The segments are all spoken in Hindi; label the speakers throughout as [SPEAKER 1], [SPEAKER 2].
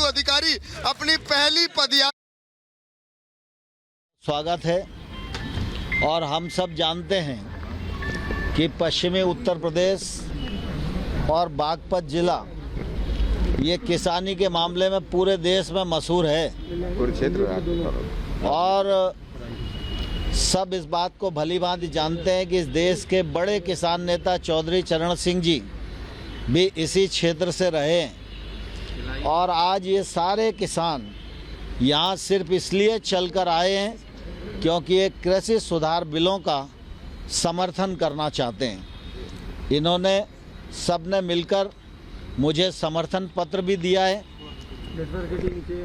[SPEAKER 1] अधिकारी अपनी पहली पदयात्रा।
[SPEAKER 2] स्वागत है और हम सब जानते हैं कि पश्चिमी उत्तर प्रदेश और बागपत जिला ये किसानी के मामले में पूरे देश में मशहूर है और सब इस बात को भलीभांति जानते हैं कि इस देश के बड़े किसान नेता चौधरी चरण सिंह जी भी इसी क्षेत्र से रहे हैं और आज ये सारे किसान यहाँ सिर्फ इसलिए चलकर आए हैं क्योंकि ये कृषि सुधार बिलों का समर्थन करना चाहते हैं। इन्होंने सबने मिलकर मुझे समर्थन पत्र भी दिया है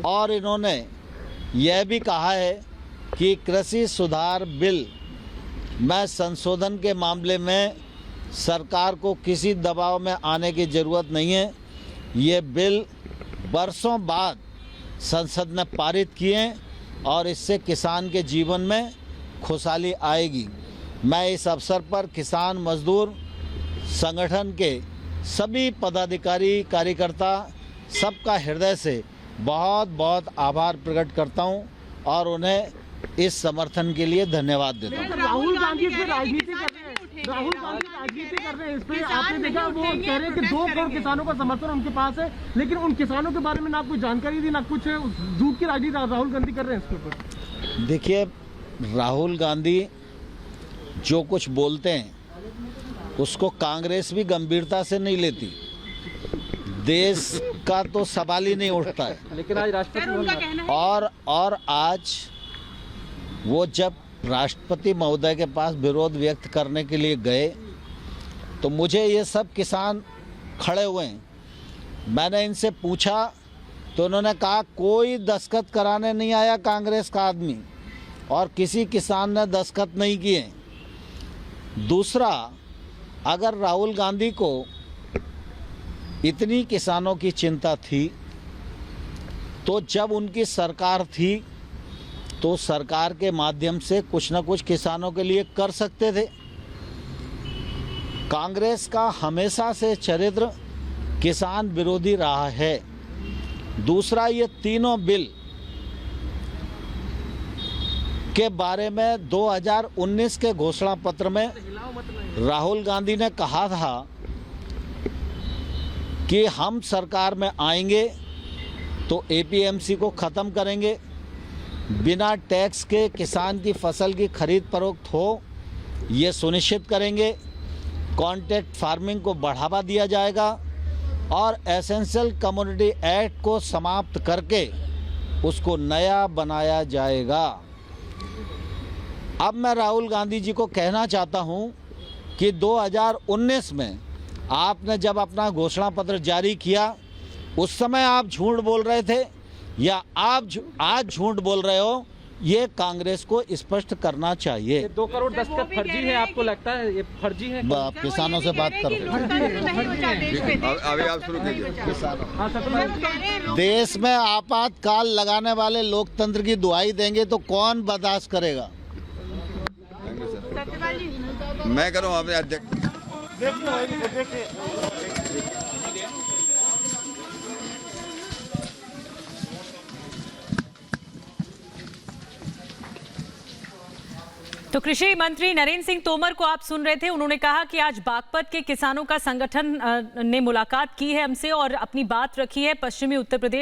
[SPEAKER 2] और इन्होंने यह भी कहा है कि कृषि सुधार बिल में संशोधन के मामले में सरकार को किसी दबाव में आने की ज़रूरत नहीं है। ये बिल बरसों बाद संसद ने पारित किए और इससे किसान के जीवन में खुशहाली आएगी। मैं इस अवसर पर किसान मजदूर संगठन के सभी पदाधिकारी कार्यकर्ता सबका हृदय से बहुत बहुत आभार प्रकट करता हूं और उन्हें इस समर्थन के लिए धन्यवाद देता हूं।
[SPEAKER 3] राहुल गांधी इस पे राजनीति कर रहे हैं। राहुल गांधी राजनीति कर रहे हैं। इस पे आपने देखा वो कह रहे हैं कि 2 करोड़ किसानों का समर्थन उनके पास है, लेकिन उन किसानों के बारे में ना कोई जानकारी दी ना कुछ, झूठ की राजनीति राहुल गांधी कर रहे हैं इसके ऊपर।
[SPEAKER 2] देखिए, राहुल गांधी जो कुछ बोलते हैं उसको कांग्रेस भी गंभीरता से नहीं लेती। देश का तो सवाल ही नहीं उठता है।
[SPEAKER 3] लेकिन आज राष्ट्रपति
[SPEAKER 2] और आज वो जब राष्ट्रपति महोदय के पास विरोध व्यक्त करने के लिए गए तो मुझे ये सब किसान खड़े हुए हैं। मैंने इनसे पूछा तो उन्होंने कहा कोई दस्तखत कराने नहीं आया कांग्रेस का आदमी और किसी किसान ने दस्तखत नहीं किए। दूसरा, अगर राहुल गांधी को इतनी किसानों की चिंता थी तो जब उनकी सरकार थी तो सरकार के माध्यम से कुछ न कुछ किसानों के लिए कर सकते थे। कांग्रेस का हमेशा से चरित्र किसान विरोधी रहा है। दूसरा, ये तीनों बिल के बारे में 2019 के घोषणा पत्र में राहुल गांधी ने कहा था कि हम सरकार में आएंगे तो एपीएमसी को ख़त्म करेंगे, बिना टैक्स के किसान की फसल की खरीद फरोख्त हो ये सुनिश्चित करेंगे, कॉन्ट्रैक्ट फार्मिंग को बढ़ावा दिया जाएगा और एसेंशियल कमोडिटी एक्ट को समाप्त करके उसको नया बनाया जाएगा। अब मैं राहुल गांधी जी को कहना चाहता हूं कि 2019 में आपने जब अपना घोषणा पत्र जारी किया उस समय आप झूठ बोल रहे थे या आप आज झूठ बोल रहे हो, ये कांग्रेस को स्पष्ट करना चाहिए।
[SPEAKER 3] 2 करोड़ दस्तखत फर्जी है, आपको लगता है ये फर्जी है?
[SPEAKER 2] किसानों से बात करो।
[SPEAKER 1] अभी आप शुरू कीजिए।
[SPEAKER 2] देश में आपातकाल लगाने वाले लोकतंत्र की दुहाई देंगे तो कौन बर्दाश्त करेगा?
[SPEAKER 1] मैं करूँ अपने अध्यक्ष।
[SPEAKER 4] तो कृषि मंत्री नरेंद्र सिंह तोमर को आप सुन रहे थे। उन्होंने कहा कि आज बागपत के किसानों का संगठन ने मुलाकात की है हमसे और अपनी बात रखी है। पश्चिमी उत्तर प्रदेश